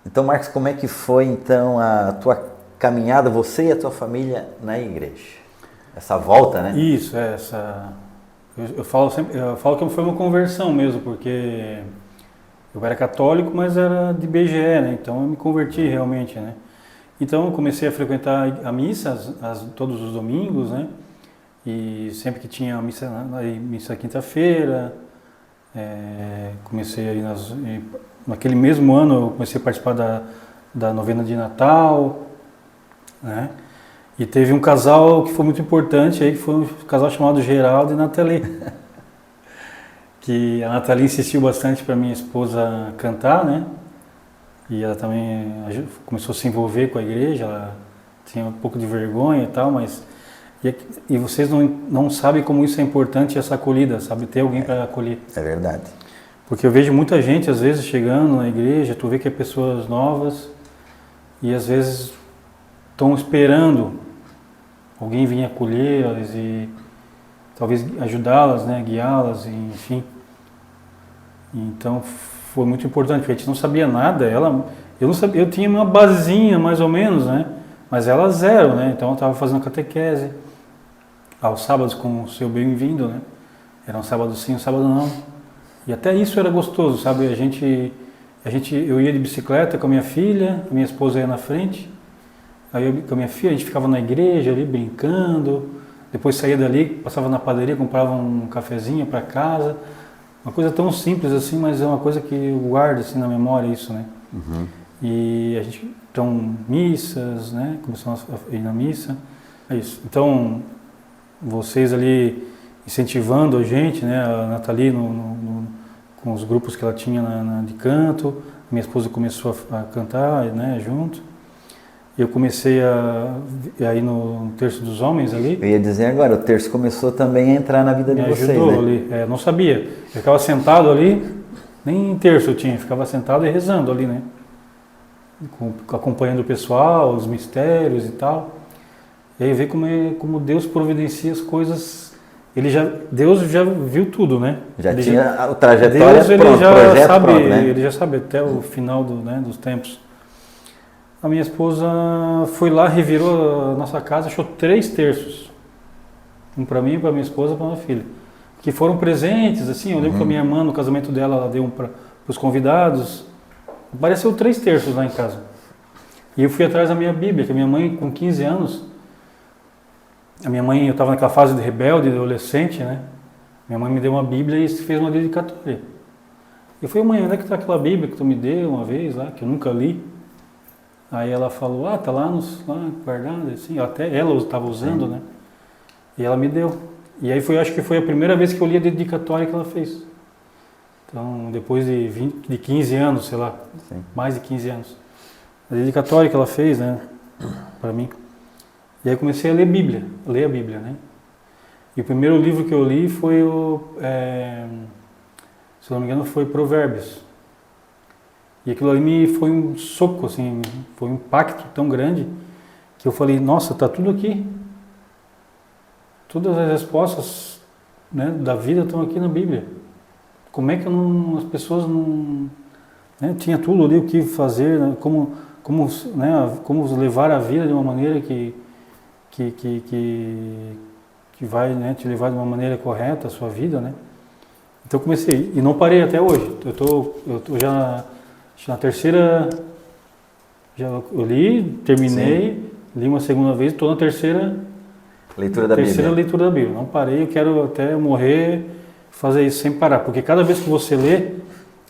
Então, Marcos, como é que foi então a tua caminhada, você e a tua família na igreja? Essa volta, né? Isso, eu falo sempre, eu falo que foi uma conversão mesmo, porque eu era católico, mas era de BGE, né? Então eu me converti realmente, né? Então eu comecei a frequentar a missa todos os domingos, né? E sempre que tinha missa quinta-feira, comecei aí naquele mesmo ano eu comecei a participar da novena de Natal, né? E teve um casal que foi muito importante aí, que foi um casal chamado Geraldo e Nathalie. Que a Nathalie insistiu bastante para minha esposa cantar, né? E ela também começou a se envolver com a igreja, ela tinha um pouco de vergonha e tal, mas... E vocês não sabem como isso é importante, essa acolhida, sabe? Ter alguém para acolher. É verdade. Porque eu vejo muita gente, às vezes, chegando na igreja, tu vê que é pessoas novas e às vezes estão esperando alguém vir acolhê-las e talvez ajudá-las, né? Guiá-las, enfim. Então foi muito importante, porque a gente não sabia nada, eu não sabia, eu tinha uma basezinha mais ou menos, né? Mas ela zero, né? Então eu estava fazendo catequese aos sábados com o seu bem-vindo, né? Era um sábado sim, um sábado não. E até isso era gostoso, sabe? Eu ia de bicicleta com a minha filha, a minha esposa ia na frente, aí eu, com a minha filha a gente ficava na igreja ali brincando, depois saía dali, passava na padaria, comprava um cafezinho para casa. Uma coisa tão simples assim, mas é uma coisa que eu guardo assim na memória isso, né? Uhum. E a gente, então, missas, né? Começamos a ir na missa, é isso. Então, vocês ali incentivando a gente, né? A Nathalie com os grupos que ela tinha de canto, minha esposa começou a cantar, né? Junto. Eu comecei a ir no Terço dos Homens ali. Eu ia dizer agora, o terço começou também a entrar na vida de vocês, ajudou, né? Ali, não sabia. Eu ficava sentado ali, nem terço eu tinha, ficava sentado e rezando ali, né? Acompanhando o pessoal, os mistérios e tal. E aí vê como Deus providencia as coisas. Deus já viu tudo, né? Já tinha o trajetória Deus, pronto, o projeto sabe, pronto, né? Ele já sabe até o final dos tempos. A minha esposa foi lá, revirou a nossa casa, achou 3 terços. Um para mim, para minha esposa e para minha filha. Que foram presentes, assim, eu lembro que a minha irmã, no casamento dela, ela deu um para os convidados. Apareceu 3 terços lá em casa. E eu fui atrás da minha Bíblia, que a minha mãe, com 15 anos, eu estava naquela fase de rebelde, de adolescente, né? Minha mãe me deu uma Bíblia e fez uma dedicatória. Eu falei, mãe, onde é que está aquela Bíblia que tu me deu uma vez lá, que eu nunca li? Aí ela falou, tá lá guardado, assim, até ela estava usando, né? E ela me deu. E aí acho que foi a primeira vez que eu li a dedicatória que ela fez. Então, depois de 15 anos, sei lá, Sim. Mais de 15 anos. A dedicatória que ela fez, né, para mim. E aí comecei a ler a Bíblia, né? E o primeiro livro que eu li foi se não me engano, foi Provérbios. E aquilo ali foi um soco, assim, foi um impacto tão grande que eu falei, nossa, tá tudo aqui. Todas as respostas, né, da vida estão aqui na Bíblia. Como é que as pessoas não... Né, tinha tudo ali o que fazer, né, como levar a vida de uma maneira que vai, né, te levar de uma maneira correta a sua vida, né? Então eu comecei, e não parei até hoje. Eu tô já na terceira, eu li, terminei, li uma segunda vez, estou na terceira leitura da Bíblia. Leitura da Bíblia. Não parei, eu quero até morrer fazer isso sem parar, porque cada vez que você lê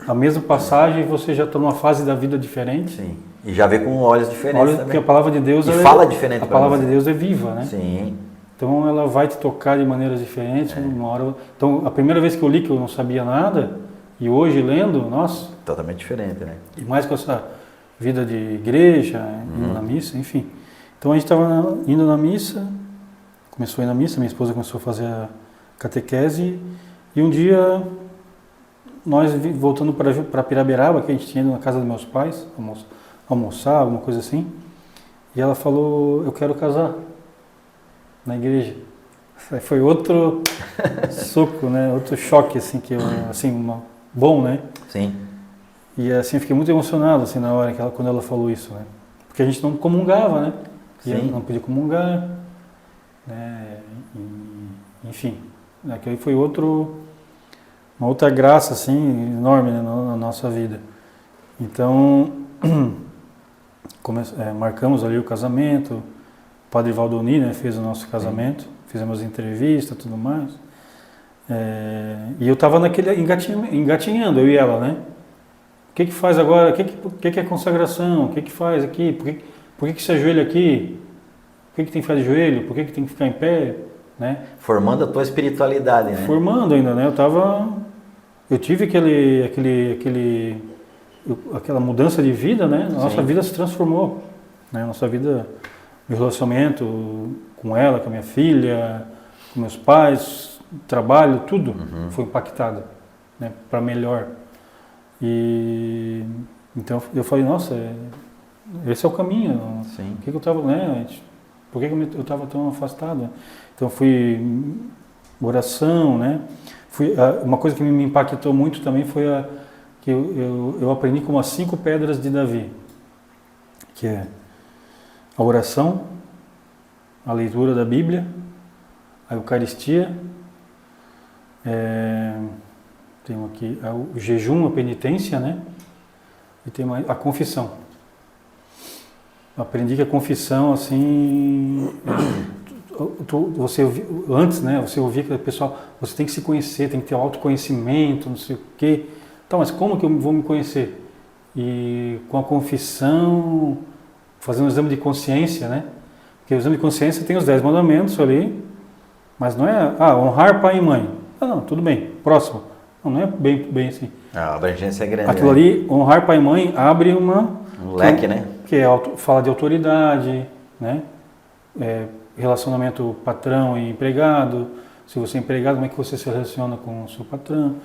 a mesma passagem, você já está numa fase da vida diferente. Sim. E já vê com olhos diferentes também. Porque a palavra de Deus fala diferente. A palavra de Deus é viva, né? Sim. Então ela vai te tocar de maneiras diferentes. Uma hora. Então a primeira vez que eu li que eu não sabia nada e hoje lendo, nossa. Totalmente diferente, né? E mais com essa vida de igreja, indo na missa, enfim. Então a gente estava indo na missa, começou a ir na missa, minha esposa começou a fazer a catequese e um dia nós voltando para Piraberaba, que a gente tinha ido na casa dos meus pais, almoçar, alguma coisa assim, e ela falou, eu quero casar na igreja. Foi outro soco, né? Outro choque, assim, bom, né? Sim. E assim, eu fiquei muito emocionado assim, na hora quando ela falou isso, né? Porque a gente não comungava, né? E eu não podia comungar, né? Enfim, aquele foi uma outra graça assim, enorme, né, na nossa vida. Então, marcamos ali o casamento, o padre Valdoni, né, fez o nosso casamento, fizemos entrevista, tudo mais. E eu estava naquele engatinhando, eu e ela, né? O que faz agora? O que é consagração? O que faz aqui? Por que se ajoelha aqui? Por que tem que ficar de joelho? Por que tem que ficar em pé? Né? Formando a tua espiritualidade, né? Formando ainda, né? Eu tive aquela mudança de vida, né? A nossa vida se transformou, né? Nossa vida, meu relacionamento com ela, com a minha filha, com meus pais, trabalho, tudo foi impactado, né? Para melhor. E então eu falei, nossa, esse é o caminho. Por que eu estava, né? Por que eu estava tão afastado? Então fui oração, né? Uma coisa que me impactou muito também foi que eu aprendi como as 5 pedras de Davi, que é a oração, a leitura da Bíblia, a Eucaristia, tem aqui o jejum, a penitência, né? E tem a confissão. Aprendi que a confissão, assim, antes, né? Você ouvia que o pessoal, você tem que se conhecer, tem que ter autoconhecimento, não sei o quê. Então, mas como que eu vou me conhecer? E com a confissão, fazendo um exame de consciência, né? Porque o exame de consciência tem os 10 mandamentos ali, mas não é, honrar pai e mãe. Não, tudo bem, próximo. Não é bem assim. A abrangência é grande. Aquilo ali, honrar pai e mãe, abre um leque, né? Que fala de autoridade, né? Relacionamento patrão e empregado. Se você é empregado, como é que você se relaciona com o seu patrão?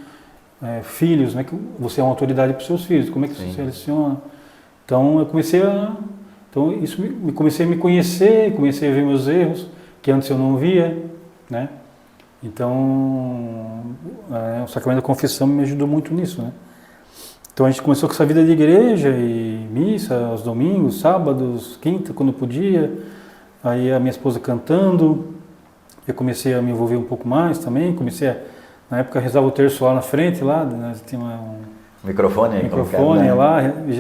Filhos, como é que você é uma autoridade para os seus filhos? Como é que você se relaciona? Então, comecei a me conhecer, comecei a ver meus erros, que antes eu não via, né? Então, o sacramento da confissão me ajudou muito nisso, né? Então a gente começou com essa vida de igreja e missa aos domingos, sábados, quinta, quando podia. Aí a minha esposa cantando, eu comecei a me envolver um pouco mais também. Na época rezava o terço lá na frente, lá, né? Tinha um microfone né? Lá,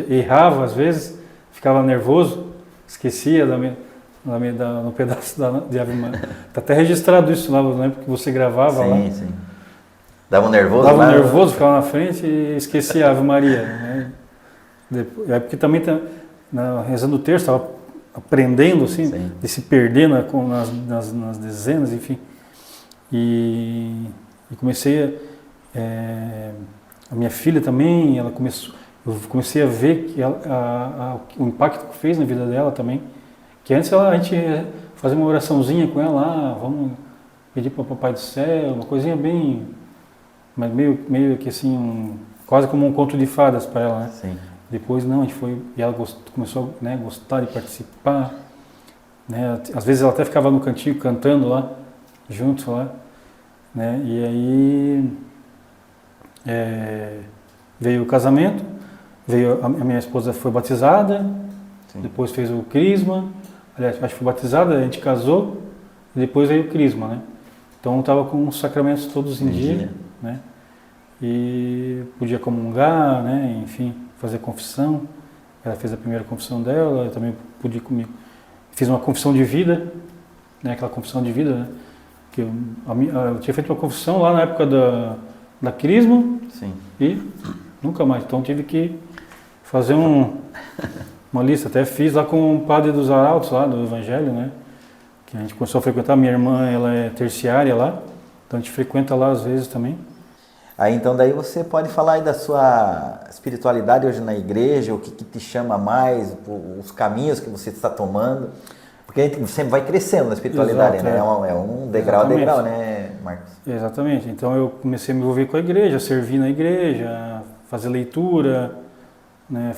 errava às vezes, ficava nervoso, esquecia no pedaço de Ave Maria. Está até registrado isso lá, né? Porque você gravava lá. Sim. Dava um nervoso? Ficava na frente e esquecia a Ave Maria. Né? Porque também, rezando o terço, estava aprendendo, assim, de se perder nas dezenas, enfim. E comecei a minha filha também, eu comecei a ver que o impacto que fez na vida dela também. Que antes a gente fazia uma oraçãozinha com ela, vamos pedir para o Papai do Céu, uma coisinha bem... mas meio que assim, quase como um conto de fadas para ela, né? Sim. Depois não, a gente foi, e ela começou, né, a gostar de participar, né? Às vezes ela até ficava no cantinho cantando lá, juntos lá, né? E aí veio o casamento, a minha esposa foi batizada, depois fez o crisma, aliás, acho que foi batizada, a gente casou, e depois veio o crisma, né? Então estava com os sacramentos todos em dia, né? E podia comungar, né? Enfim, fazer confissão. Ela fez a primeira confissão dela, eu também pude comigo. Fiz uma confissão de vida, né? Aquela confissão de vida, né? Que eu tinha feito uma confissão lá na época da crisma. Sim. E nunca mais. Então tive que fazer uma lista. Até fiz lá com o padre dos arautos lá do Evangelho, né? Que a gente começou a frequentar. Minha irmã, ela é terciária lá, então a gente frequenta lá às vezes também. Aí então daí você pode falar aí da sua espiritualidade hoje na igreja, o que te chama mais, os caminhos que você está tomando, porque a gente sempre vai crescendo na espiritualidade. Exato, né? É um degrau a degrau, né, Marcos? Exatamente. Então eu comecei a me envolver com a igreja, servir na igreja, fazer leitura, né,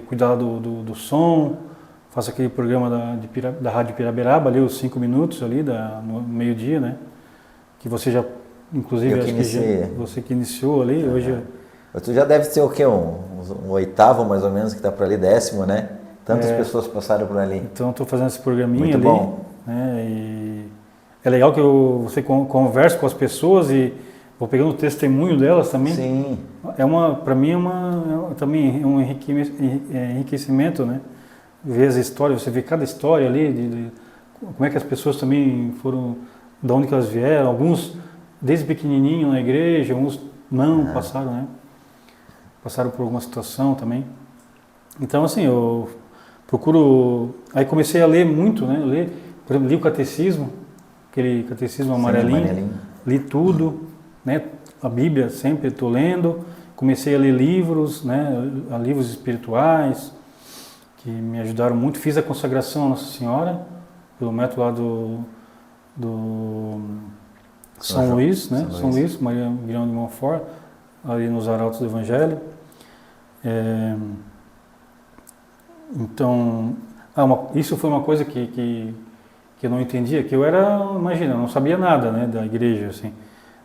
cuidar do som. Faço aquele programa da Rádio Piraberaba, ali os 5 minutos ali, no meio-dia, né? Que você já, inclusive, acho que você que iniciou ali, hoje Tu já deve ser o quê? Um oitavo, mais ou menos, que está por ali, 10º, né? Tantas pessoas passaram por ali. Então, estou fazendo esse programinha Muito ali. bom. Né? E é legal que você conversa com as pessoas e vou pegando o testemunho delas também. Sim. Para mim também é um enriquecimento, né? Ver as histórias, você vê cada história ali, como é que as pessoas também foram, de onde que elas vieram, alguns desde pequenininho na igreja, alguns não passaram, né? Passaram por alguma situação também. Então, assim, eu procuro... Aí comecei a ler muito, né? Por exemplo, li o catecismo, aquele catecismo amarelinho, li tudo, né? A Bíblia sempre estou lendo. Comecei a ler livros, né? Livros espirituais, que me ajudaram muito. Fiz a consagração à Nossa Senhora, pelo método lá do São Luís, né? São Luís, Maria Grão de Montfort, ali nos Arautos do Evangelho. Então, isso foi uma coisa que eu não entendia, que eu imagina, eu não sabia nada, né, da igreja, assim.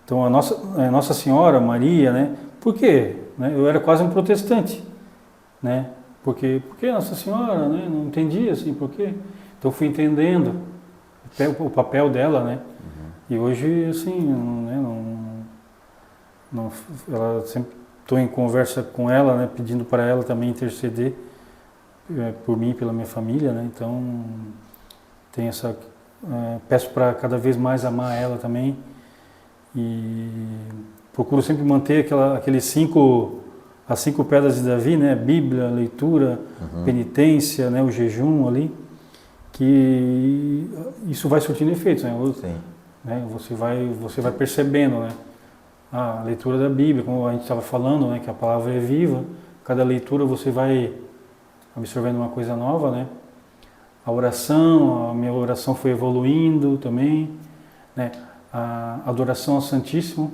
Então, a Nossa Senhora, Maria, né? Por quê? Né, eu era quase um protestante, né? Por que Nossa Senhora, né? Não entendia, assim, por quê? Então, fui entendendo o papel dela, né? E hoje, assim, né, ela sempre estou em conversa com ela, né, pedindo para ela também interceder por mim e pela minha família, né? Então tem peço para cada vez mais amar ela também e procuro sempre manter as 5 pedras de Davi, né? Bíblia, leitura, penitência, né? O jejum ali, que isso vai surtindo efeitos, né? Né? Você vai percebendo, né? A leitura da Bíblia, como a gente estava falando, né? Que a palavra é viva. Cada leitura você vai absorvendo uma coisa nova, né? A minha oração foi evoluindo também, né? A adoração ao Santíssimo.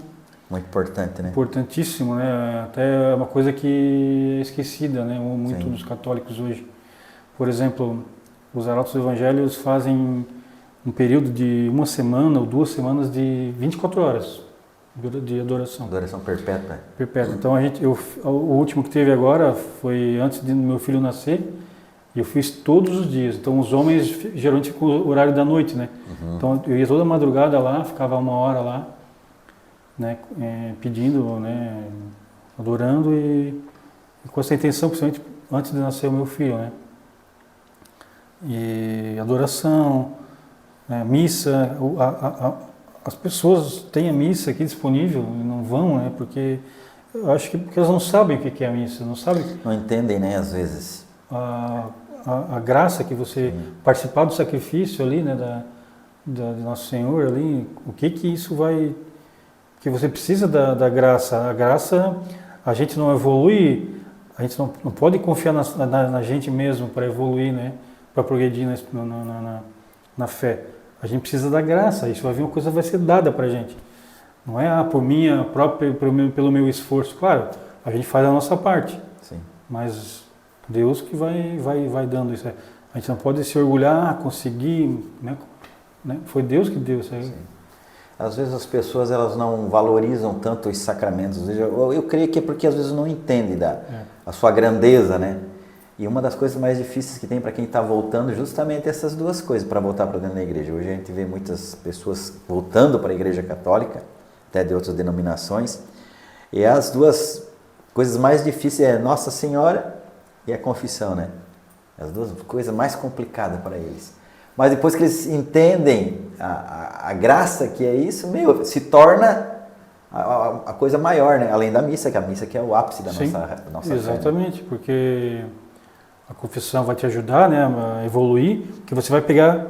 Muito importante, né? Importantíssimo, né? Até é uma coisa que é esquecida, né? Muito dos católicos hoje. Por exemplo, os Arautos do Evangelho fazem um período de 1 semana ou 2 semanas de 24 horas de adoração. Adoração perpétua. Perpétua. Então o último que teve agora foi antes do meu filho nascer, e eu fiz todos os dias. Então os homens geralmente ficam o horário da noite, né? Então eu ia toda madrugada lá, ficava 1 hora lá, né? Pedindo, né? Adorando e com essa intenção, principalmente antes de nascer o meu filho, né? E adoração, né? Missa, as pessoas têm a missa aqui disponível e não vão, né? Porque eu acho que porque elas não sabem o que é a missa, não sabem. Não entendem, né? Às vezes. A graça que você participar do sacrifício ali, né? De Nosso Senhor ali, o que isso vai, que você precisa da graça. A graça, a gente não evolui, a gente não pode confiar na gente mesmo para evoluir, né? Para progredir na fé. A gente precisa da graça, isso vai vir, uma coisa vai ser dada para a gente. Não é por minha própria, pelo meu esforço. Claro, a gente faz a nossa parte, mas Deus que vai dando isso. A gente não pode se orgulhar, conseguir, né? Foi Deus que deu isso aí. Às vezes as pessoas elas não valorizam tanto os sacramentos. Eu creio que é porque às vezes não entendem a sua grandeza, né? E uma das coisas mais difíceis que tem para quem está voltando justamente essas duas coisas, para voltar para dentro da igreja. Hoje a gente vê muitas pessoas voltando para a igreja católica, até de outras denominações, e as duas coisas mais difíceis é Nossa Senhora e a confissão, né? As duas coisas mais complicadas para eles. Mas depois que eles entendem a graça que é isso, se torna a coisa maior, né? Além da missa, que a missa que é o ápice da nossa fé. Exatamente, né? Porque a confissão vai te ajudar, né, a evoluir, que você vai pegar,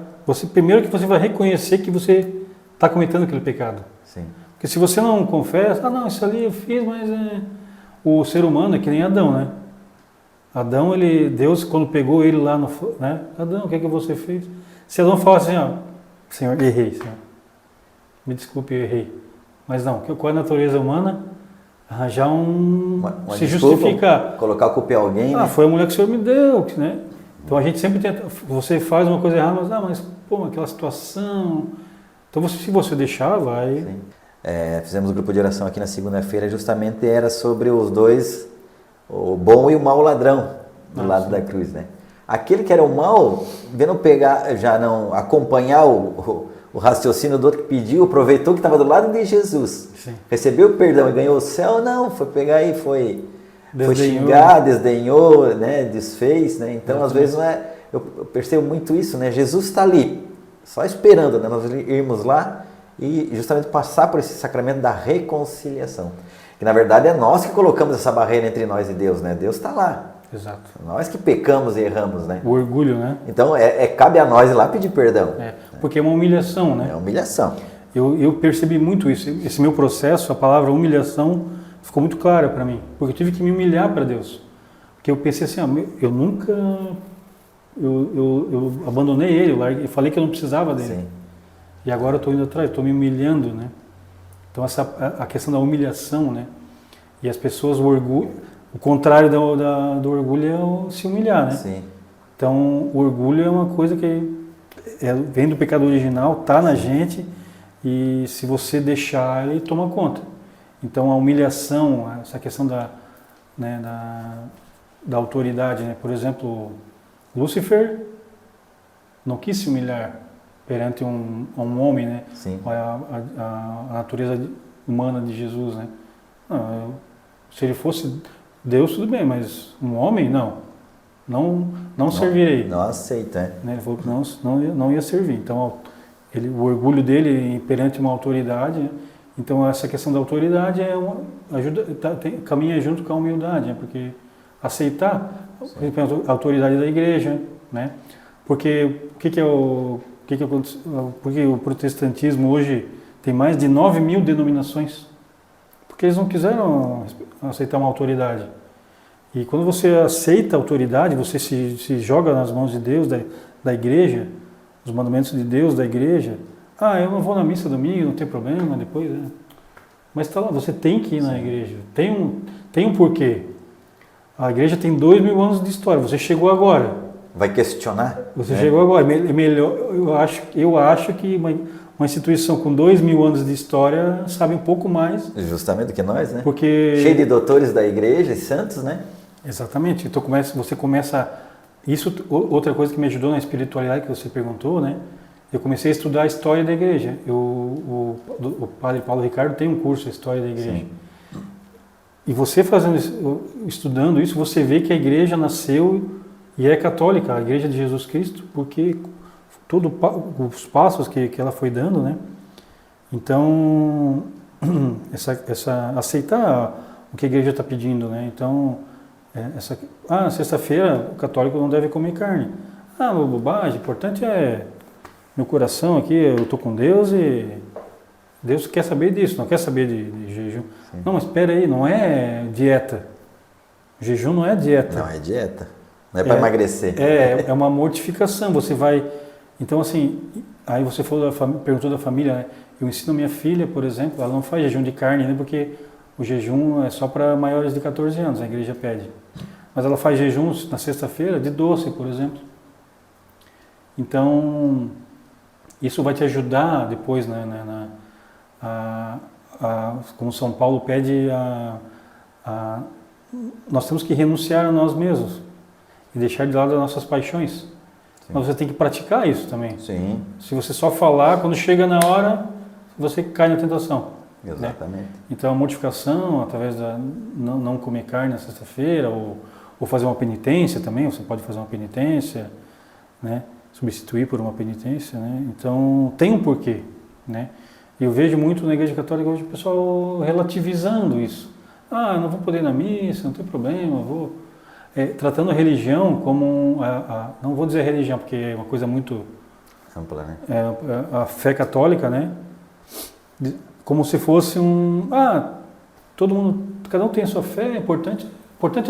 primeiro que você vai reconhecer que você está cometendo aquele pecado. Sim. Porque se você não confessa, não, isso ali eu fiz, mas o ser humano é que nem Adão, né? Adão, Deus quando pegou ele lá né? Adão, o que é que você fez? Se Adão fala assim, Senhor, errei, Senhor. Me desculpe, eu errei. Mas não, qual é a natureza humana? Arranjar se desculpa, justificar. Colocar a culpa em alguém. Né? Foi a mulher que o Senhor me deu, né? Então a gente sempre tenta, você faz uma coisa errada, mas pô, aquela situação. Então se você deixar, vai. Sim. fizemos um grupo de oração aqui na segunda-feira, justamente era sobre os dois, o bom e o mau ladrão, do lado da cruz, né? Aquele que era o mal, vendo pegar, já não acompanhar o raciocínio do outro que pediu, aproveitou que estava do lado de Jesus, Sim. recebeu o perdão e ganhou o céu, não, foi pegar e foi Desdenhou. xingar, desdenhou, né, desfez, né? Então às vezes eu percebo muito isso, né? Jesus está ali, só esperando, né, nós irmos lá e justamente passar por esse sacramento da reconciliação, que na verdade é nós que colocamos essa barreira entre nós e Deus, né? Deus está lá. Exato. Nós que pecamos e erramos, né? O orgulho, né? Então cabe a nós ir lá pedir perdão. Porque é uma humilhação, né? É humilhação. Eu percebi muito isso. Esse meu processo, a palavra humilhação, ficou muito clara para mim. Porque eu tive que me humilhar para Deus. Porque eu pensei assim, eu nunca... Eu abandonei ele, eu falei que eu não precisava dele. Sim. E agora eu estou indo atrás, estou me humilhando, né? Então a questão da humilhação, né? E as pessoas, o orgulho... O contrário do orgulho é se humilhar, né? Sim. Então, o orgulho é uma coisa que vem do pecado original, está na gente, e se você deixar, ele toma conta. Então, a humilhação, essa questão da autoridade, né? Por exemplo, Lúcifer não quis se humilhar perante um homem, né? Sim. A natureza humana de Jesus, né? Se ele fosse Deus, tudo bem, mas um homem, não servirei. Não aceita, Né? Ele falou que não ia servir. Então, o orgulho dele perante uma autoridade, né? Então essa questão da autoridade caminha junto com a humildade, né? Porque aceitar a autoridade da igreja, né? Porque porque o protestantismo hoje tem mais de 9.000 denominações. Porque eles não quiseram aceitar uma autoridade. E quando você aceita a autoridade, você se joga nas mãos de Deus, da igreja, os mandamentos de Deus, da igreja. Eu não vou na missa domingo, não tem problema, depois... Mas está lá, você tem que ir na igreja. Tem um porquê. A igreja tem 2.000 anos de história, você chegou agora. Vai questionar? Você chegou agora. É melhor, eu acho que uma instituição com 2.000 anos de história sabe um pouco mais. Justamente do que nós, né? Porque... Cheio de doutores da igreja e santos, né? Exatamente. Então você começa... Isso, outra coisa que me ajudou na espiritualidade que você perguntou, né? Eu comecei a estudar a história da igreja. O padre Paulo Ricardo tem um curso de História da Igreja. Sim. E você estudando isso, você vê que a igreja nasceu e é católica, a igreja de Jesus Cristo, porque todos os passos que ela foi dando, né? Então, aceitar o que a igreja está pedindo, né? Então, sexta-feira o católico não deve comer carne. Bobagem, o importante é meu coração aqui, eu estou com Deus e Deus quer saber disso, não quer saber de jejum. Sim. Não, mas espera aí, não é dieta. O jejum não é dieta. Não é dieta. Não é para emagrecer. É uma mortificação. Você vai... Então, assim, aí você perguntou da família, né? Eu ensino a minha filha, por exemplo, ela não faz jejum de carne, né? Porque o jejum é só para maiores de 14 anos, a igreja pede. Mas ela faz jejum na sexta-feira de doce, por exemplo. Então, isso vai te ajudar depois, né? Como São Paulo pede, nós temos que renunciar a nós mesmos e deixar de lado as nossas paixões. Sim. Mas você tem que praticar isso também. Sim. Se você só falar, quando chega na hora, você cai na tentação. Exatamente. Né? Então a mortificação, através da não comer carne na sexta-feira, ou fazer uma penitência também, você pode fazer uma penitência, né? Substituir por uma penitência, né? Então tem um porquê, né? E eu vejo muito na igreja católica hoje o pessoal relativizando isso. Eu não vou poder ir na missa, não tem problema, eu vou... tratando a religião como não vou dizer religião, porque é uma coisa muito ampla, né? A fé católica, né? Como se fosse todo mundo, cada um tem a sua fé, importante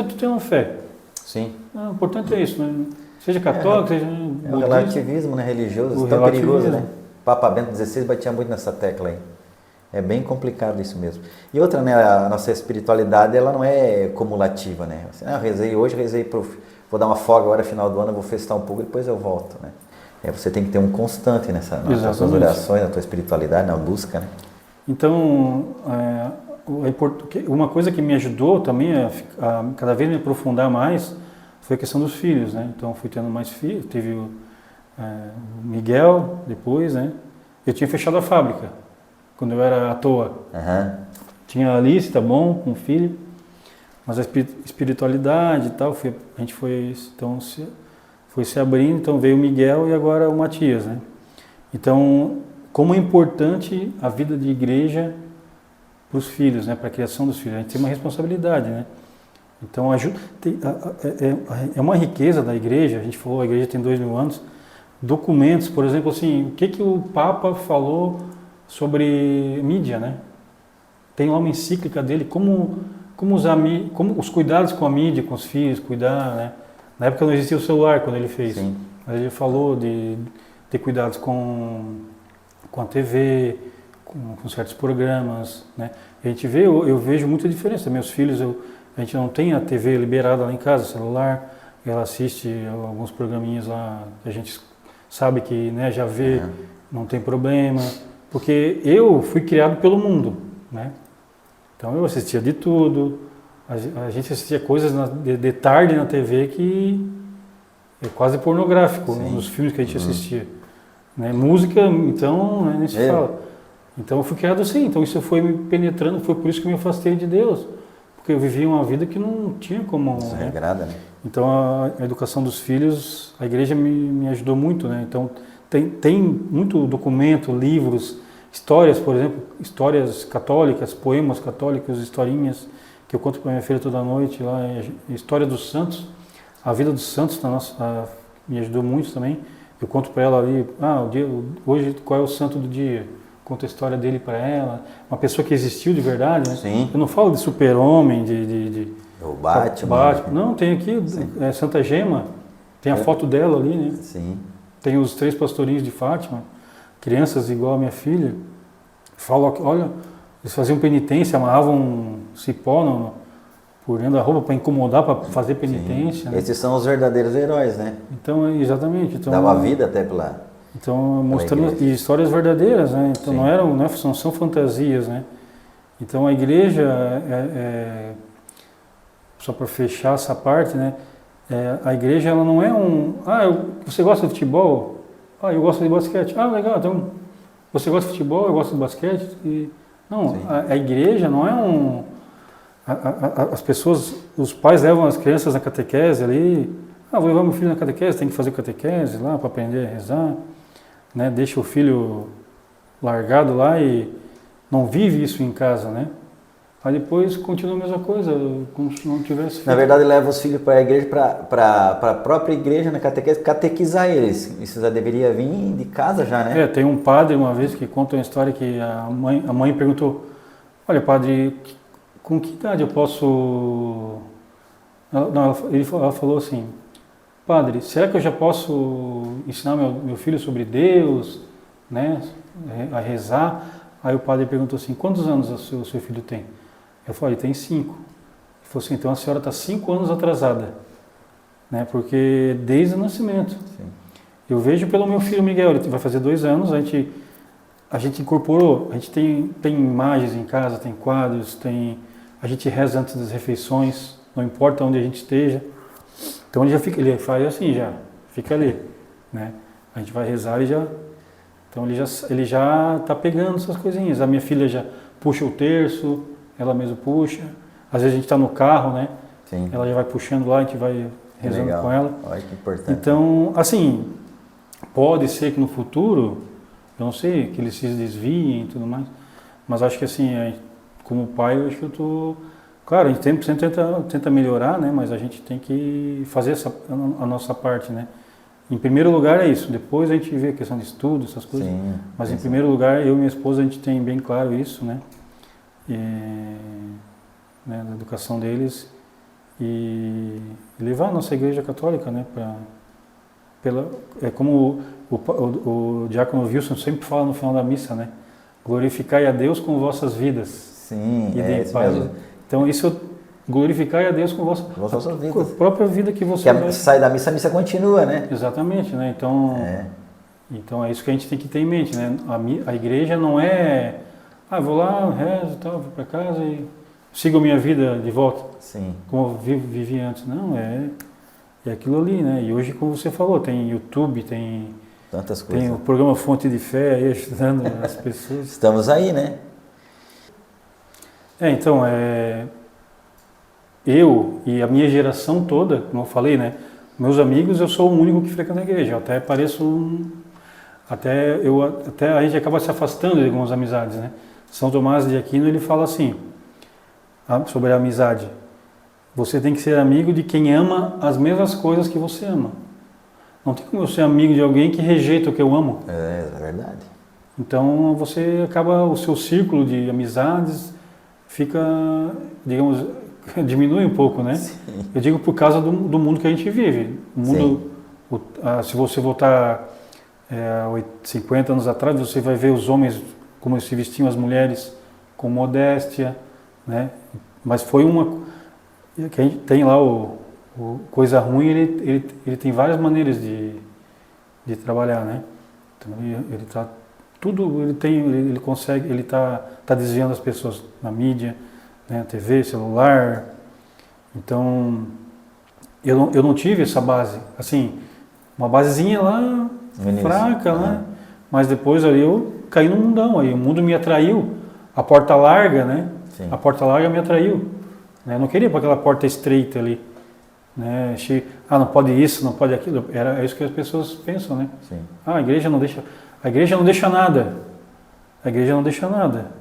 é tu ter uma fé. Sim. O importante é isso, né? Seja católico, seja budista. O relativismo, né, religioso, tão perigoso, né? Papa Bento XVI batia muito nessa tecla aí. É bem complicado isso mesmo. E outra, né, a nossa espiritualidade, ela não é cumulativa, né? Assim, rezei hoje, vou dar uma folga agora, final do ano, vou festar um pouco e depois eu volto, né? Você tem que ter um constante nas suas orações, na tua espiritualidade, na busca, né? Então, uma coisa que me ajudou também a cada vez me aprofundar mais foi a questão dos filhos, né? Então, fui tendo mais filhos, teve o Miguel depois, né? Eu tinha fechado a fábrica, quando eu era à toa. Tinha a Alice, tá bom, com um filho, mas a espiritualidade e tal, a gente foi se abrindo, então veio o Miguel e agora o Matias, né? Então, como é importante a vida de igreja para os filhos, né? Para a criação dos filhos, a gente tem uma responsabilidade, né? Então, é uma riqueza da igreja, a gente falou, a igreja tem 2000 anos, documentos, por exemplo, assim, o que o Papa falou sobre mídia, né? Tem lá uma encíclica dele, como os cuidados com a mídia, com os filhos, cuidar, né? Na época não existia o celular quando ele fez. Sim. Mas ele falou de ter cuidados com a TV, com certos programas, né? A gente vê, eu vejo muita diferença. Meus filhos, a gente não tem a TV liberada lá em casa, celular, ela assiste alguns programinhas lá, a gente sabe que, né, já vê, não tem problema, porque eu fui criado pelo mundo, né? Então eu assistia de tudo, a gente assistia coisas de tarde na TV que é quase pornográfico, nos filmes que a gente assistia. Né? Música, então, nem se fala. Então eu fui criado assim, então isso foi me penetrando, foi por isso que eu me afastei de Deus, porque eu vivia uma vida que não tinha como... Isso é regrada, né? Então a educação dos filhos, a igreja me ajudou muito, né? Então tem muito documento, livros, histórias, por exemplo, histórias católicas, poemas católicos, historinhas que eu conto para minha filha toda noite lá, história dos santos, a vida dos santos me ajudou muito também. Eu conto para ela ali, hoje qual é o santo do dia? Conto a história dele para ela, uma pessoa que existiu de verdade, né? Sim. Eu não falo de super-homem, O Batman. Não, tem aqui Santa Gema, tem a foto dela ali, né? Sim. Tem os 3 pastorinhos de Fátima, crianças igual a minha filha. Falam, olha, eles faziam penitência, amarravam cipó por dentro da roupa para incomodar, para fazer penitência. Né? Esses são os verdadeiros heróis, né? Então, exatamente. Então, dava vida até pela... Então, mostrando histórias verdadeiras, né? Então, não são fantasias, né? Então, a igreja, só para fechar essa parte, né? A igreja, ela não é você gosta de futebol? Eu gosto de basquete. Legal, então, você gosta de futebol, eu gosto de basquete? Não, a igreja não é as pessoas, os pais levam as crianças na catequese ali, vou levar meu filho na catequese, tem que fazer catequese lá para aprender a rezar, né? Deixa o filho largado lá e não vive isso em casa, né? Aí depois continua a mesma coisa, como se não tivesse feito. Na verdade, leva os filhos para a igreja, para a própria igreja, na catequese, catequizar eles. Isso já deveria vir de casa já, né? Tem um padre uma vez que conta uma história que a mãe perguntou, olha padre, com que idade eu posso... Ela falou assim, padre, será que eu já posso ensinar meu filho sobre Deus, né, a rezar? Aí o padre perguntou assim, quantos anos o seu filho tem? Eu falei, tem 5. Ele falou assim, então a senhora está 5 anos atrasada, né, porque desde o nascimento. Sim. Eu vejo pelo meu filho Miguel, ele vai fazer 2 anos, a gente incorporou, a gente tem imagens em casa, tem quadros, a gente reza antes das refeições, não importa onde a gente esteja. Então ele faz assim fica ali, né? A gente vai rezar e então ele já está pegando essas coisinhas. A minha filha já puxa o terço, ela mesma puxa. Às vezes a gente está no carro, né? Sim. Ela já vai puxando lá, a gente vai rezando com ela. Olha que importante. Então, assim, pode ser que no futuro, eu não sei, que eles se desviem e tudo mais, mas acho que assim, como pai, eu acho que eu estou... Claro, a gente sempre tenta melhorar, né? Mas a gente tem que fazer a nossa parte, né? Em primeiro lugar é isso, depois a gente vê a questão de estudo, essas coisas. Sim, mas em primeiro lugar, eu e minha esposa, a gente tem bem claro isso, né? Na educação deles e levar a nossa igreja católica, né? Como o diácono Wilson sempre fala no final da missa, né? Glorificai a Deus com vossas vidas. Sim, isso mesmo. Então isso, glorificai a Deus com a própria vida que você vai... sai da missa, a missa continua, né? Exatamente, né? Então é isso que a gente tem que ter em mente, né? A igreja não é vou lá, rezo e tal, vou para casa e sigo a minha vida de volta, Sim. como eu vivi antes. Não, é aquilo ali, né? E hoje, como você falou, tem YouTube, tem Tantas coisas. o programa Fonte de Fé aí ajudando as pessoas. Estamos aí, né? Então, eu e a minha geração toda, como eu falei, né? Meus amigos, eu sou o único que frequenta a igreja. Eu até pareço até a gente acaba se afastando de algumas amizades, né? São Tomás de Aquino, ele fala assim, sobre a amizade. Você tem que ser amigo de quem ama as mesmas coisas que você ama. Não tem como eu ser amigo de alguém que rejeita o que eu amo. É verdade. Então você acaba, o seu círculo de amizades fica, digamos, diminui um pouco, né? Sim. Eu digo por causa do mundo que a gente vive. O mundo, se você voltar 50 anos atrás, você vai ver os homens como se vestiam, as mulheres com modéstia, né? Mas foi que a gente tem lá o coisa ruim, ele tem várias maneiras de trabalhar, né? Então ele tá tudo, ele consegue, ele tá desviando as pessoas na mídia, né? TV, celular. Então eu não tive essa base, assim, uma basezinha lá fraca, né? Mas depois ali eu caí no mundão, aí o mundo me atraiu, a porta larga, né? Sim. A porta larga me atraiu, né? Eu não queria ir para aquela porta estreita ali, né? Não pode isso, não pode aquilo, é isso que as pessoas pensam, né? Sim. A igreja não deixa nada, a igreja não deixa nada,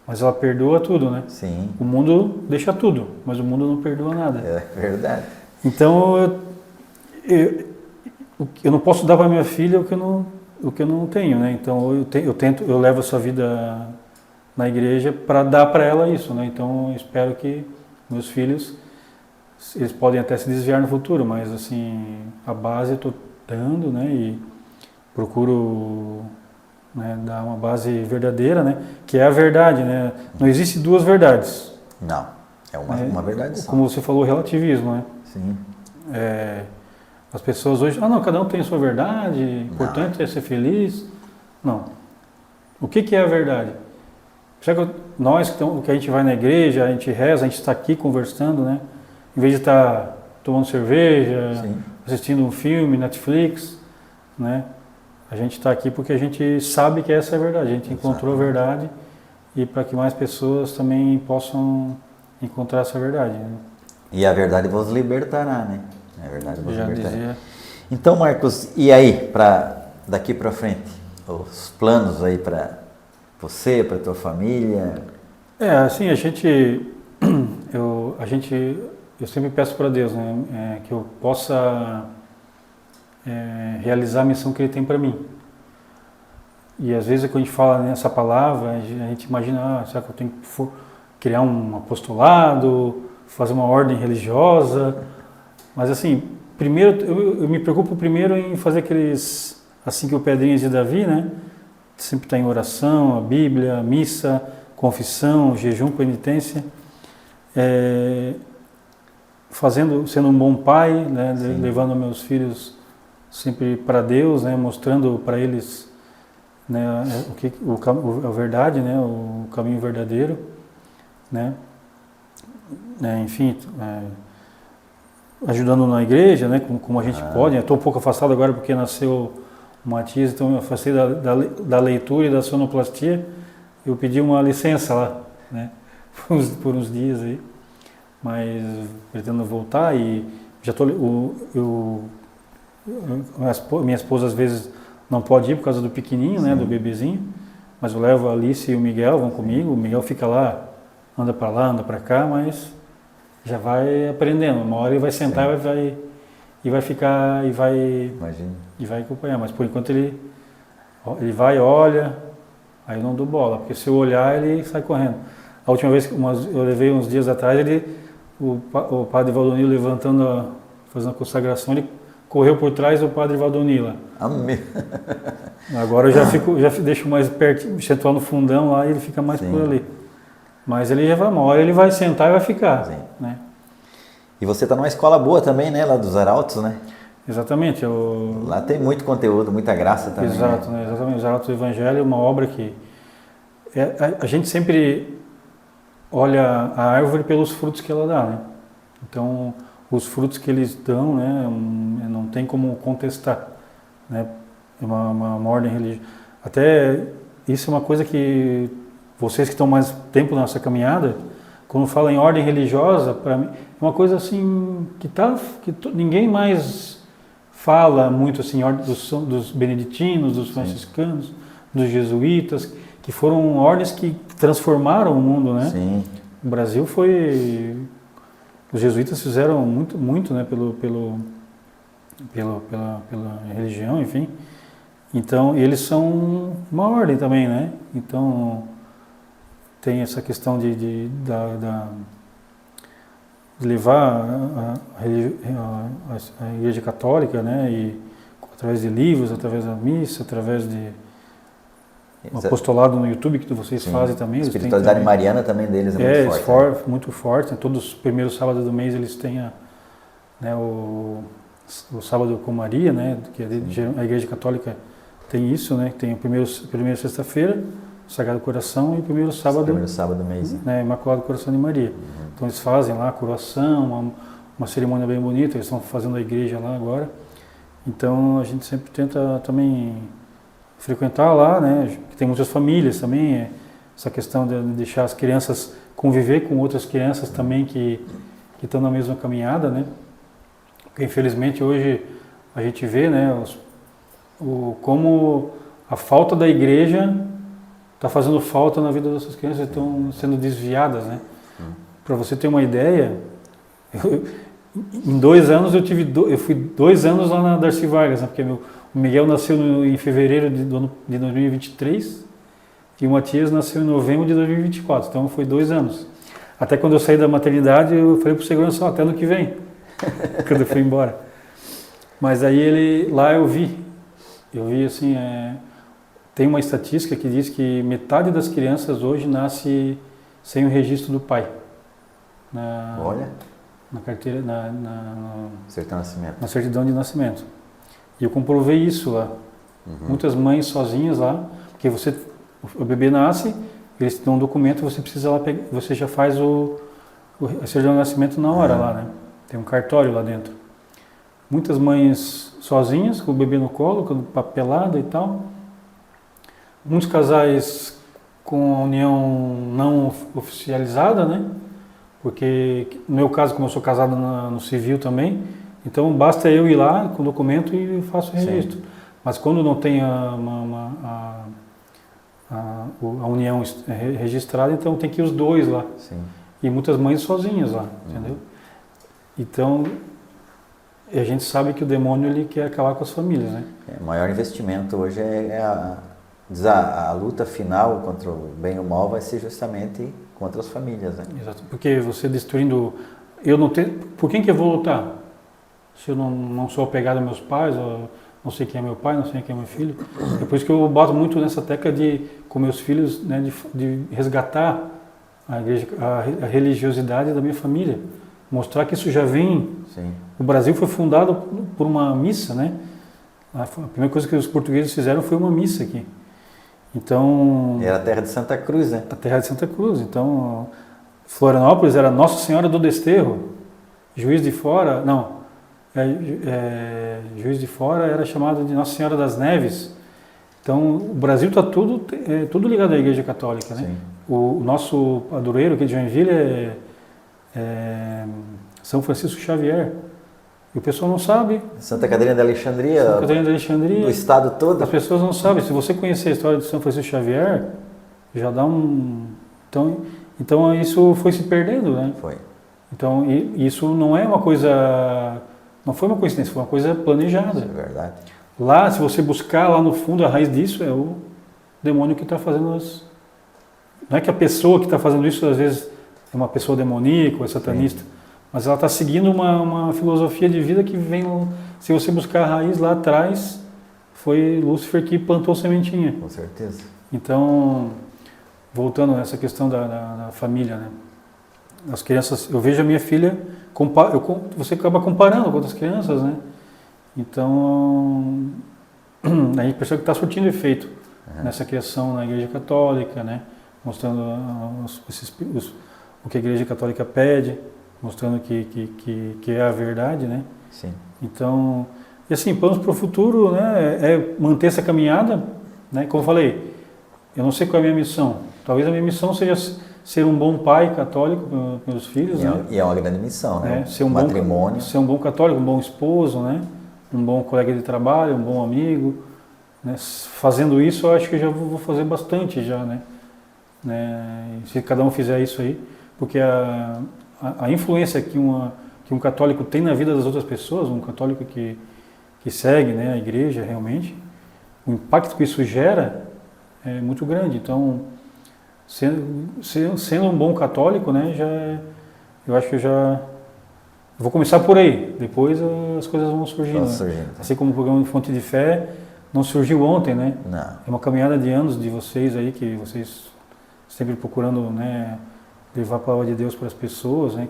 mas ela perdoa tudo, né? Sim. O mundo deixa tudo, mas o mundo não perdoa nada. É verdade. Então eu não posso dar para minha filha o que eu não tenho, né? Então eu levo essa vida na igreja para dar para ela isso, né? Então eu espero que meus filhos, eles podem até se desviar no futuro, mas assim, a base eu estou dando, né? E procuro, né, dar uma base verdadeira, né? Que é a verdade, né? Não existe duas verdades. Não, é uma verdade só. Como você falou, relativismo, né? Sim. As pessoas hoje, não, cada um tem a sua verdade, o importante é ser feliz. Não. O que é a verdade? Nós que a gente vai na igreja, a gente reza, a gente está aqui conversando, né? Em vez de estar tomando cerveja, Sim. assistindo um filme, Netflix, né? A gente está aqui porque a gente sabe que essa é a verdade, a gente encontrou a verdade e para que mais pessoas também possam encontrar essa verdade, né? E a verdade vos libertará, né? A verdade vos libertará. Dizia. Então, Marcos, e aí, daqui para frente? Os planos aí para você, para tua família? Assim, eu sempre peço para Deus, né, que eu possa realizar a missão que Ele tem para mim. E às vezes quando a gente fala nessa palavra, a gente imagina, será que eu tenho que criar um apostolado, fazer uma ordem religiosa? Mas assim, primeiro eu me preocupo primeiro em fazer aqueles 5 pedrinhas de Davi, né? Sempre estar em oração, a Bíblia, a missa, confissão, jejum, penitência, sendo um bom pai, né? Levando meus filhos sempre para Deus, né? Mostrando para eles, né? A verdade, né? O caminho verdadeiro, né? Enfim, ajudando na igreja, né? Como a gente pode. Estou um pouco afastado agora porque nasceu o Matias, então eu afastei da leitura e da sonoplastia. Eu pedi uma licença lá, né? Por uns dias aí, mas pretendo voltar e já minha esposa às vezes não pode ir por causa do pequenininho, né? Do bebezinho, mas eu levo a Alice e o Miguel, vão comigo. O Miguel fica lá, anda para lá, anda para cá, mas já vai aprendendo. Uma hora ele vai sentar e vai ficar e vai acompanhar. Mas por enquanto ele vai, olha, aí eu não dou bola, porque se eu olhar ele sai correndo. A última vez eu levei uns dias atrás, o padre Valdonilo levantando, fazendo a consagração, ele correu por trás do padre Valdonilo. Amém. Agora eu já deixo mais perto, central no fundão lá e ele fica mais por ali. Mas ele já vai, uma hora ele vai sentar e vai ficar, né? E você está numa escola boa também, né? Lá dos Arautos, né? Exatamente. Lá tem muito conteúdo, muita graça também. Exato, né? Exatamente. Os Arautos do Evangelho é uma obra que a gente sempre olha a árvore pelos frutos que ela dá, né? Então, os frutos que eles dão, né, não tem como contestar, né? É uma ordem religiosa. Até isso é uma coisa que vocês que estão mais tempo nessa caminhada, quando falam em ordem religiosa, para mim, é uma coisa assim ninguém mais fala muito assim, dos beneditinos, dos franciscanos, dos jesuítas, que foram ordens que transformaram o mundo, né? Sim. O Brasil os jesuítas fizeram muito, né, pela religião, enfim. Então, eles são uma ordem também, né? Então, tem essa questão de levar a Igreja Católica, né? E através de livros, através da missa, através de um apostolado no YouTube que vocês fazem também. A espiritualidade mariana também deles é muito forte. É, muito forte. Né? Todos os primeiros sábados do mês eles têm o sábado com Maria, né? Que a Igreja Católica tem isso, né? Tem a primeira sexta-feira, o Sagrado Coração, e o primeiro sábado do mês. Né? Imaculado Coração de Maria. Então eles fazem lá a coroação, uma cerimônia bem bonita, eles estão fazendo a igreja lá agora. Então a gente sempre tenta também frequentar lá, né? Que tem muitas famílias também, essa questão de deixar as crianças conviver com outras crianças também que estão na mesma caminhada, né? Porque infelizmente hoje a gente vê, né, como a falta da igreja está fazendo falta na vida dessas crianças, estão sendo desviadas, né? Para você ter uma ideia, em 2 anos eu fui 2 anos lá na Darcy Vargas, né? Porque o Miguel nasceu em fevereiro de 2023 e o Matias nasceu em novembro de 2024, então foi 2 anos. Até quando eu saí da maternidade, eu falei para o segurança, até ano que vem, quando eu fui embora. Mas aí lá eu vi assim, tem uma estatística que diz que metade das crianças hoje nasce sem o registro do pai. Olha. Na carteira, na certidão de nascimento. E eu comprovei isso lá. Muitas mães sozinhas lá, porque o bebê nasce, eles dão um documento, você precisa lá pegar, você já faz a certidão de nascimento na hora lá, né? Tem um cartório lá dentro. Muitas mães sozinhas, com o bebê no colo, com papelada e tal. Muitos casais com a união não oficializada, né? Porque no meu caso, como eu sou casado no civil também, então basta eu ir lá com o documento e faço o registro. Mas quando não tem a união registrada, então tem que ir os dois lá. Sim. E muitas mães sozinhas lá, entendeu? Então, a gente sabe que o demônio ele quer acabar com as famílias, né? O maior investimento hoje a luta final contra o bem e o mal vai ser justamente contra as famílias, né? Exato, porque você destruindo... Por quem que eu vou lutar? Se eu não sou apegado aos meus pais, ou não sei quem é meu pai, não sei quem é meu filho. É por isso que eu bato muito nessa tecla com meus filhos, né, de resgatar a religiosidade da minha família. Mostrar que isso já vem... Sim. O Brasil foi fundado por uma missa, né? A primeira coisa que os portugueses fizeram foi uma missa aqui. Então... Era a terra de Santa Cruz, né? A terra de Santa Cruz. Então, Florianópolis era Nossa Senhora do Desterro. Juiz de Fora... Não. Juiz de Fora era chamado de Nossa Senhora das Neves. Então, o Brasil está tudo ligado à Igreja Católica, né? Sim. O nosso padroeiro aqui de Joinville é São Francisco Xavier. E o pessoal não sabe. Santa Catarina de Alexandria. Santa Catarina de Alexandria. Do estado todo. As pessoas não sabem. Se você conhecer a história de São Francisco Xavier, já dá um... Então isso foi se perdendo, né? Foi. Então isso não é uma coisa... Não foi uma coincidência, foi uma coisa planejada. Isso é verdade. Lá, se você buscar lá no fundo, a raiz disso é o demônio que está fazendo Não é que a pessoa que está fazendo isso, às vezes, é uma pessoa demoníaca ou é satanista. Sim. Mas ela está seguindo uma filosofia de vida que vem... Se você buscar a raiz lá atrás, foi Lúcifer que plantou sementinha. Com certeza. Então, voltando nessa questão da família, né? As crianças... Eu vejo a minha filha... Você acaba comparando com outras crianças, né? Então, a gente percebe que está surtindo efeito nessa criação na Igreja Católica, né? mostrando o que a Igreja Católica pede, mostrando que é a verdade, né? Sim. Então, e assim, planos para o futuro, né, é manter essa caminhada, né? Como eu falei, eu não sei qual é a minha missão. Talvez a minha missão seja ser um bom pai católico para meus filhos, né? E é uma grande missão, né? Ser um matrimônio. Ser um bom católico, um bom esposo, né? Um bom colega de trabalho, um bom amigo. Né? Fazendo isso, eu acho que eu já vou fazer bastante já, né? Se cada um fizer isso aí, porque a influência que um católico tem na vida das outras pessoas, um católico que segue, né, a igreja realmente, o impacto que isso gera é muito grande. Então, sendo um bom católico, né, eu acho que eu já vou começar por aí. Depois as coisas vão surgindo. Né? Assim como o programa de Fonte de Fé não surgiu ontem, né? Não. É uma caminhada de anos de vocês aí, que vocês sempre procurando, né, levar a palavra de Deus para as pessoas, né,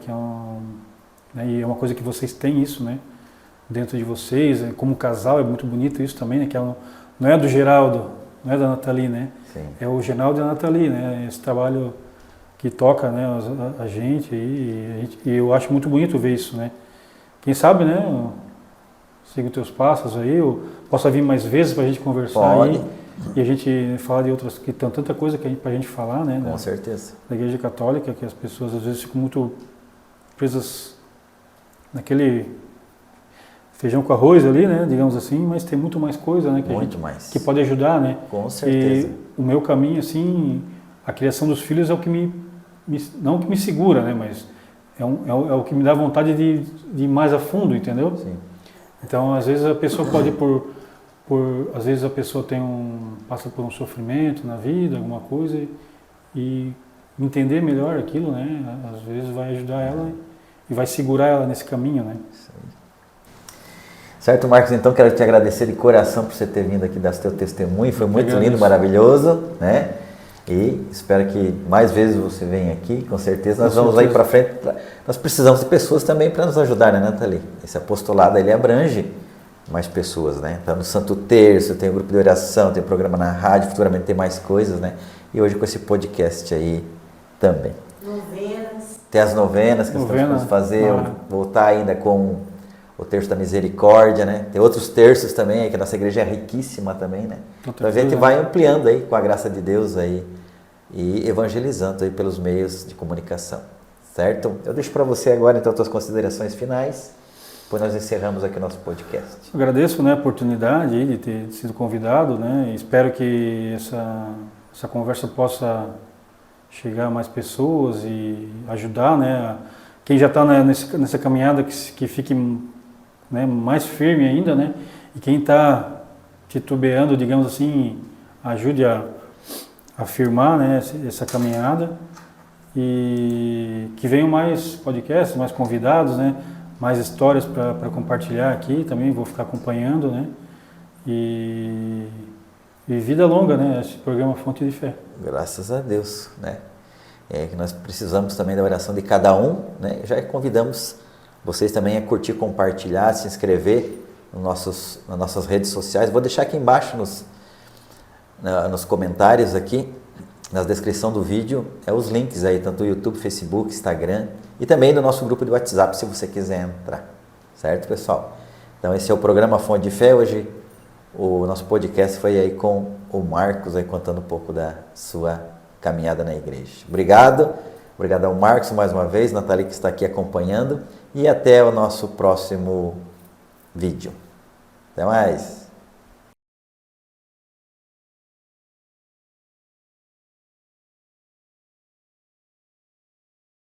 né, e é uma coisa que vocês têm isso, né, dentro de vocês, como casal é muito bonito isso também, né, que não é do Geraldo, não é da Nathalie, né, Sim. É o Geraldo e a Nathalie, né, esse trabalho que toca, né, a gente, e eu acho muito bonito ver isso, né, quem sabe, né, siga os teus passos aí, eu possa vir mais vezes para a gente conversar aí. E a gente falar de outras, que tem tanta coisa pra gente falar, né? Com certeza. Da Igreja Católica, que as pessoas às vezes ficam muito presas naquele feijão com arroz ali, né? Digamos assim, mas tem muito mais coisa, né? Que pode ajudar, né? Com certeza. E o meu caminho, assim, a criação dos filhos é o que não que me segura, né? Mas é o que me dá vontade de ir mais a fundo, entendeu? Sim. Então, às vezes a pessoa pode às vezes a pessoa passa por um sofrimento na vida, alguma coisa, e entender melhor aquilo, né? Às vezes vai ajudar ela e vai segurar ela nesse caminho, né? Certo, Marcos, então quero te agradecer de coração por você ter vindo aqui dar seu testemunho, foi muito lindo, maravilhoso, né? E espero que mais vezes você venha aqui, com certeza. Nós vamos aí para frente, nós precisamos de pessoas também para nos ajudar, né, Nathalie? Esse apostolado, ele abrange mais pessoas, né? Tá no Santo Terço, tem o grupo de oração, tem o programa na rádio, futuramente tem mais coisas, né? E hoje com esse podcast aí também. Novenas. Tem as novenas que nós estamos fazer, voltar ainda com o Terço da Misericórdia, né? Tem outros terços também, que a nossa igreja é riquíssima também, né? Então a gente vai ampliando aí com a graça de Deus aí e evangelizando aí pelos meios de comunicação, certo? Eu deixo para você agora então as tuas considerações finais. Depois nós encerramos aqui o nosso podcast. Agradeço, né, a oportunidade de ter sido convidado, né? Espero que essa conversa possa chegar a mais pessoas e ajudar, né? Quem já está nessa caminhada que fique, né, mais firme ainda, né? E quem está titubeando, digamos assim, ajude a afirmar, né, essa caminhada e que venham mais podcasts, mais convidados, né? Mais histórias para compartilhar aqui, também vou ficar acompanhando, né? E vida longa, né? Esse programa Fonte de Fé. Graças a Deus, né? É que nós precisamos também da oração de cada um, né? Já convidamos vocês também a curtir, compartilhar, se inscrever nas nossas redes sociais. Vou deixar aqui embaixo nos comentários aqui, na descrição do vídeo, os links aí, tanto do YouTube, Facebook, Instagram e também do nosso grupo de WhatsApp, se você quiser entrar. Certo, pessoal? Então esse é o programa Fonte de Fé. Hoje o nosso podcast foi aí com o Marcos, aí contando um pouco da sua caminhada na igreja. Obrigado ao Marcos mais uma vez, Nathalie que está aqui acompanhando e até o nosso próximo vídeo. Até mais!